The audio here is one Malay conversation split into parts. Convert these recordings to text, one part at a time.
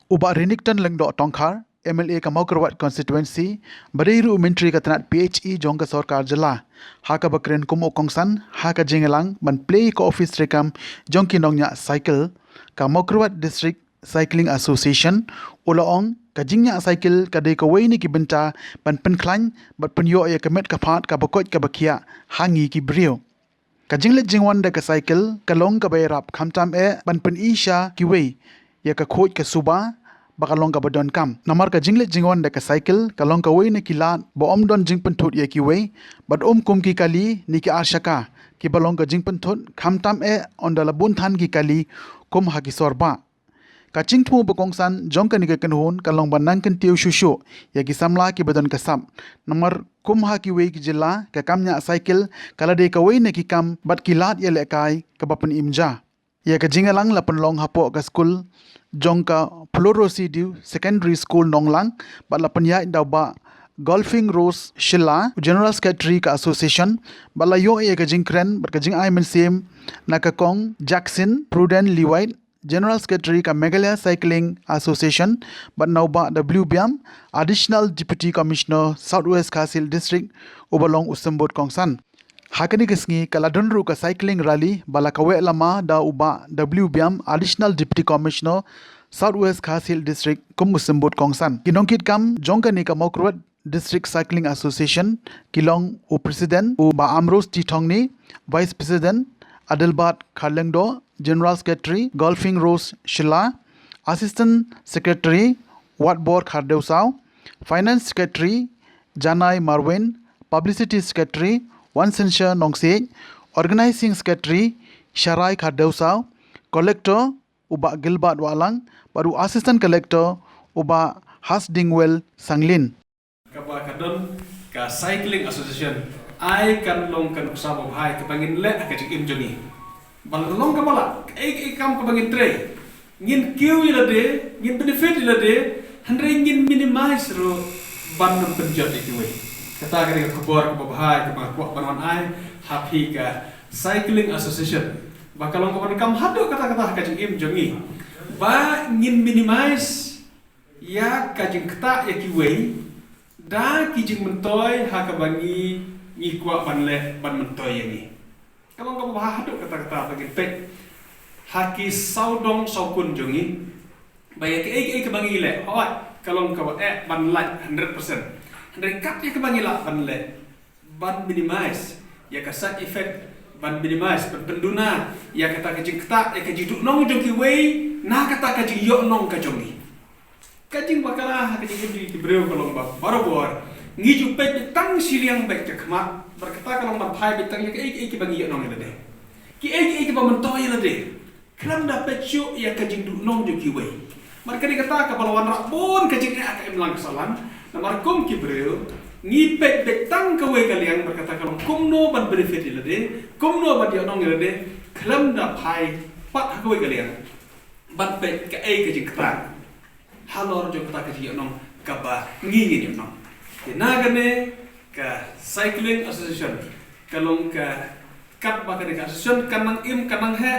Ubak Renington Lengdok Tongkhar, MLA Kamaukerwat constituency, Bariru Menteri Katanat PHE Jongka Sorkar Jela, Haka Bakren Kumo Kongsan, Haka Jingelang, Ban Play Ko Office Rekam, Jongki Nongnya Cycle, Kamaukerwat District Cycling Association, Ulaong, Kajingnya Cycle Kadai Kawai ni Kibenta, Ban Penklan, Bat Penyo ya Kemet Kapat Kabakot Kabakia, Hangi Kibrio. Kajinglet Jingwan da ka cycle, Kalong Kabayarap, Kamtam Ban Pen Isha Kiway, ya ka khoj ka suba bakalong ka badon kam namar ka jinglet jingwan da ka cycle kalong ka way na kilat bo om don jing penthut ya ki way bad kum ki kali ni ki arshaka ki balong ka jing penthut kham tam on da labun than ki kali kum ha ki sorba ka chingthmu bokongsan jong ka ni ka kanhun kalong banang kan tiu shushu ya ki samla ki badon ka sam namar kum ha ki way ki jilla ka kamnya cycle kala de ka way na ki kam bad kilat ya lekai ka bapan imja ya ka jingalang la penlong hapo ka school jongka Florosidiu Secondary School Nonglang bat la penya ba Golfing Rose Shilla General Secretary ka Association bat la yo ya ka jingkren bat ka jing ai men sim na ka kong Jackson Prudent Lewite General Secretary ka Meghalaya Cycling Association bat ba WBM Additional Deputy Commissioner Southwest Kasil District Ubalong Usambot Kongsan Hakani kesngi kaladonru ka cycling rally bala kawe lama da uba WBM Additional Deputy Commissioner Southwest Kasil District kumusembut kongsan kinongkit kam jongka ni ka Maukerwat District Cycling Association kilong u President u ba Amros Titongni Vice President Adelbat Kharlengdo General Secretary Golfing Rose Shilla Assistant Secretary Watbor Khardeusaw Finance Secretary Janai Marwin Publicity Secretary Wan Sensha Nongse, Organizing Secretary Sharai Khardeusaw, Collector Uba Gilbert Walang, baru Assistant Collector Uba Has Dingwell Sanglin. Kaba kadon ka Cycling Association ai kan long kan usabo hai ka bangin le ka jing imjoni. Balong ka bala ai kam ka bangin tre. Ngin kiu ila de, ngin benefit ila de, handre ngin minimize ro ban penjot iki kata kali khabar ko bahai ke kuat banwan ai happy ka Cycling Association bakalong ko kam hado kata-kata ka jing jongi ba ngin minimize ya ka jing kata ya kiwei da ki jing mentoy ha ka bangi ngi kuat banle ban mentoy yani kalong ko bahai hado kata-kata bagi pek haki saudong saukun jongi ba ya ki ke bangi le hawat kalong ko ban like 100% Rekat ya kebangila ban le ban minimize ya ka side effect ban minimize ban penduna ya kata kajing kata ya kajing nong jong ki wei na kata kajing yo nong ka jongi kajing bakala kajing di breu kolong ba barobor ngi ju pe tang siliang baik ke khamat berkata kalong ban phai bitang ya ki bangi yo nong le ki ba mentoy le de klam da pe chu ya kajing du nong jong ki wei marka ni kata ka balwan rabon kajing ya ka imlang salan namar kum kibreu ngi pek tang kawe kaliang berkata kalau kum no ban benefit ilade kum no ban dia nong ilade kelam da pai pat kawe kaliang ban pek ka ai ka jikra halor jo kata ka ji nong ka ba ngi ni nong tinagane ka Cycling Association kalong ka kat ba ka association kanang im kanang he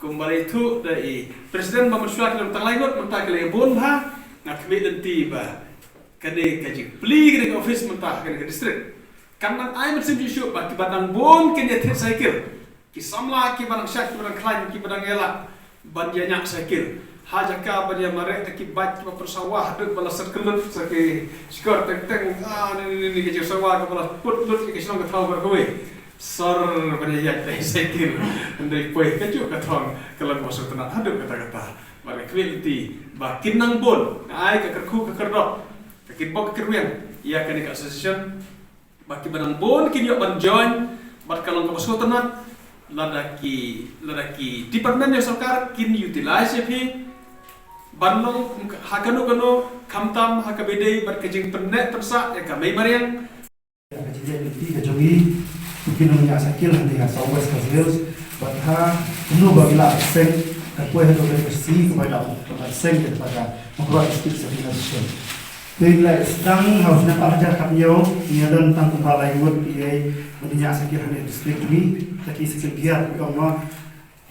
kumbali tu dai presiden mamusyat dalam tang laingot mentah kale bon ha ngakme denti ba kade kaji pli kade office mentah kade district kanang ai mesin isu ba ki badang bon kenya thet cycle ki samla ki badang syak ki badang klaim ki badang ela ban dia nyak cycle hajaka ban dia mare ki bat pa persawah dek bala circle sake skor tek tek ni ke sawah ka bala put ki snong ka thau ber kowe sor ban dia yak cycle ndai poi ka ju ka thong kala masuk tenat haduk kata-kata bare quality ba kinang bon ai ka kerku ka kerdok Kibok kerwian ia kani ka association baki banang bon kini ban join bat kalong ka masuk tenat ladaki department ya sarkar kin utilize fi banlong hakano kamtam hakabedei bat kajing pennek persa ya ka mai mariang kajing di ka jogi kini nya sakil nanti ka Southwest Kasil bat ha no bagila sen ka kuai ha ka si kepada sen kepada Maukerwat District Cycling Association Bila sedang harus dapat ajar kapio, ia dan tentang kumpul lain buat ia mendinya sakit hanya distrik ini, tapi sekalian biar kalau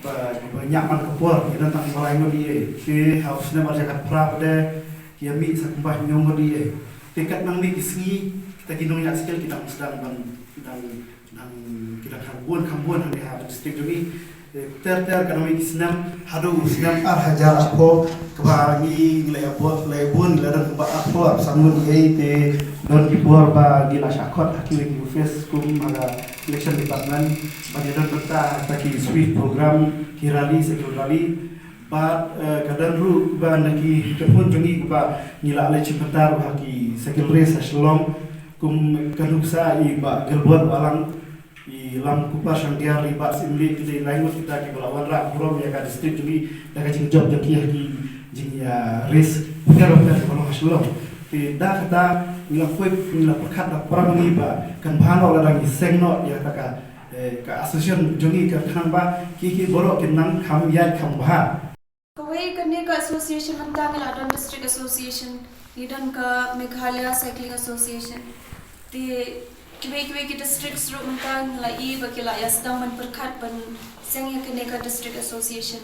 banyak man kapur kita tak mulai ngodi ke house ne macam kat pra pada kia mi sakmbah nyong ngodi dekat nang mi kisngi kita kinong yak skill kita sedang kita kambuan hande ha district jogi ter kana mi kisnam hadu sinam hajar apo kebangi lebun ladan ba apo samun ye te don dipur ba gila syakot hakili ki face kum aga election department bagi don peta taki sweep program kirali sekrali ba kadan ru ba naki tepun jongi ba ngila le cipetar ba ki sekretari saslom kum kanuksa i ba gelbuat balang i lam kupa sangdia ribat simli ki lain kita ki balawan ra prom ya ka district jongi da ka jing job joki ki jing ya res karo ka balawan haslom dah kata bila kuat bila perkat dah perang ni ba kan bahano la dang sengno ya taka ka association jongi ka khang ba ki borok kinang kham ya kham bah kawai kane ka association manta ngala don district association idan ka meghalaya cycling association ti kiwe ki districts ro manta ngala I bakila ya sedang man perkat ban seng ya kane ka district association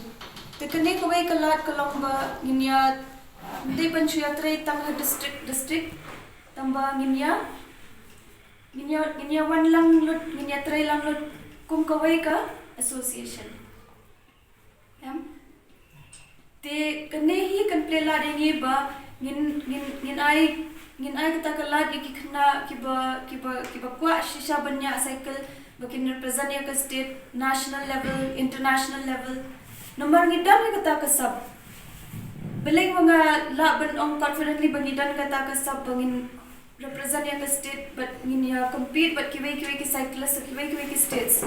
te kane kawai kalat kalong ba nginya di Panchayatra tangha district tamba nginya wan lang lut nginya tray lang lut kum kawai ka association te kane hi kan plela dengi ba ngin ai kata kalat ki khna ki ba kwa shisha banya cycle bakin represent ya ka state national level international level nomor ngidan kata ka sab Beling mga laban on confidently bangidan kata ka sab bangin represent ya ka state but ngin ya compete but kiwe ki cyclist kiwe ki states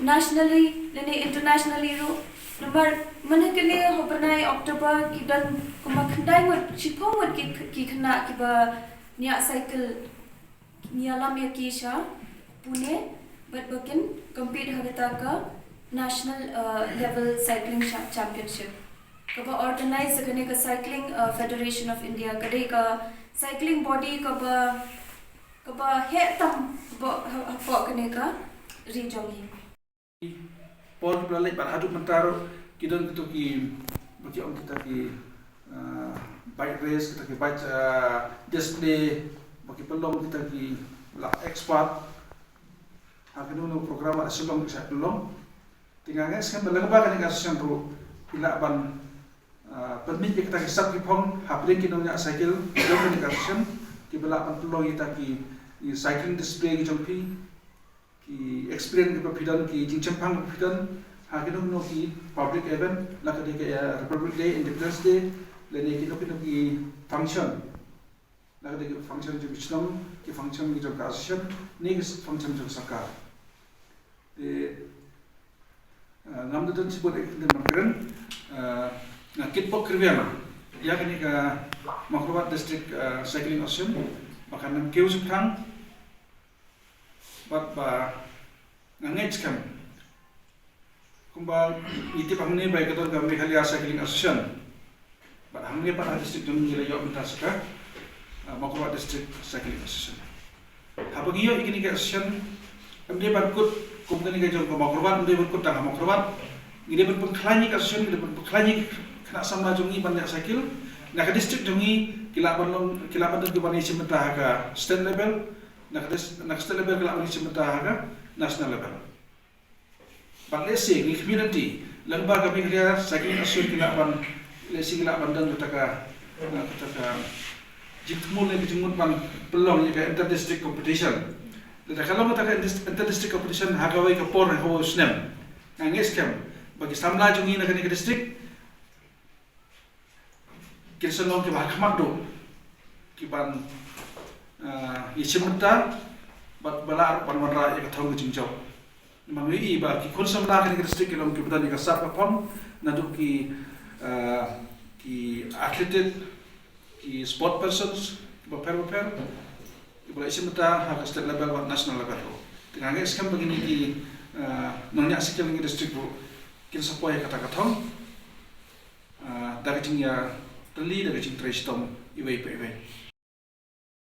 nationally lene internationally ro number mana kene ho banai October ki dan kumakhandai ngot chipong ngot ki khna ki ba nia cycle nia lam ya ki sha Pune but bakin compete hagata ka national level cycling championship kaba organize kane ka cycling federation of India kade ka cycling body kaba he tam bo kane ka rijongi por balik bar hadu mentaro kidon tu ki bagi om kita ki bike race kita ki bike display bagi pelong kita ki la expert hakinu no program asilong bisa pelong tinggal ngas kan belang ba kan ngas ro ila ban permit kita kisah kipong hapring kinongnya cycle communication ki belapan pelong kita ki cycling display ki jompi ki experience ki papidan ki jingchampang papidan hakinong no ki public event la ka de Republic Day Independence Day lene ki no ki function la ka de function jo bichnam ki function ki jo association ni ki function jo sarkar ngamdo dan sibut ekden markeran na kitbok kriviana ya kini ka Makrowat District Cycling Association makan keu seprang ba ngangej kam kumba iti pamne bai katon ka Meghalaya Cycling Association ba hamne pa district dun nila yo mentaska Makrowat District Cycling Association habagiyo ikini ka association amde barkut kumkani ka jong Makrowat amde barkut tang Makrowat ngide pun khlani ka association ngide pun khlani kena sama jongi banyak cycle nak ke district jongi kilaban tu bani sementa ka state level nak state level kilaban sementa ka national level Bangladesh ni community lengba kami kerja cycling association kilaban lesi kilaban dan kita jitmul ni jumut ban pelong ni ka inter district competition dan kalau kita ka inter district competition hagawai ka por ho snem ngis kam bagi samla jongi nak ni ka district kita long ke bahkamat do kiban isimta bat balar panwara ya kathong jingjaw mangi ba ki khon samla kan district kilom ki badani ka sap pon nadu ki athlete ki sport persons ba per ki bala isimta ha state level wa national level tingange skam begini ki nonya skill ngi district bu kin sapoy kata kathong dari jingya Terli dari cinta Islam iway.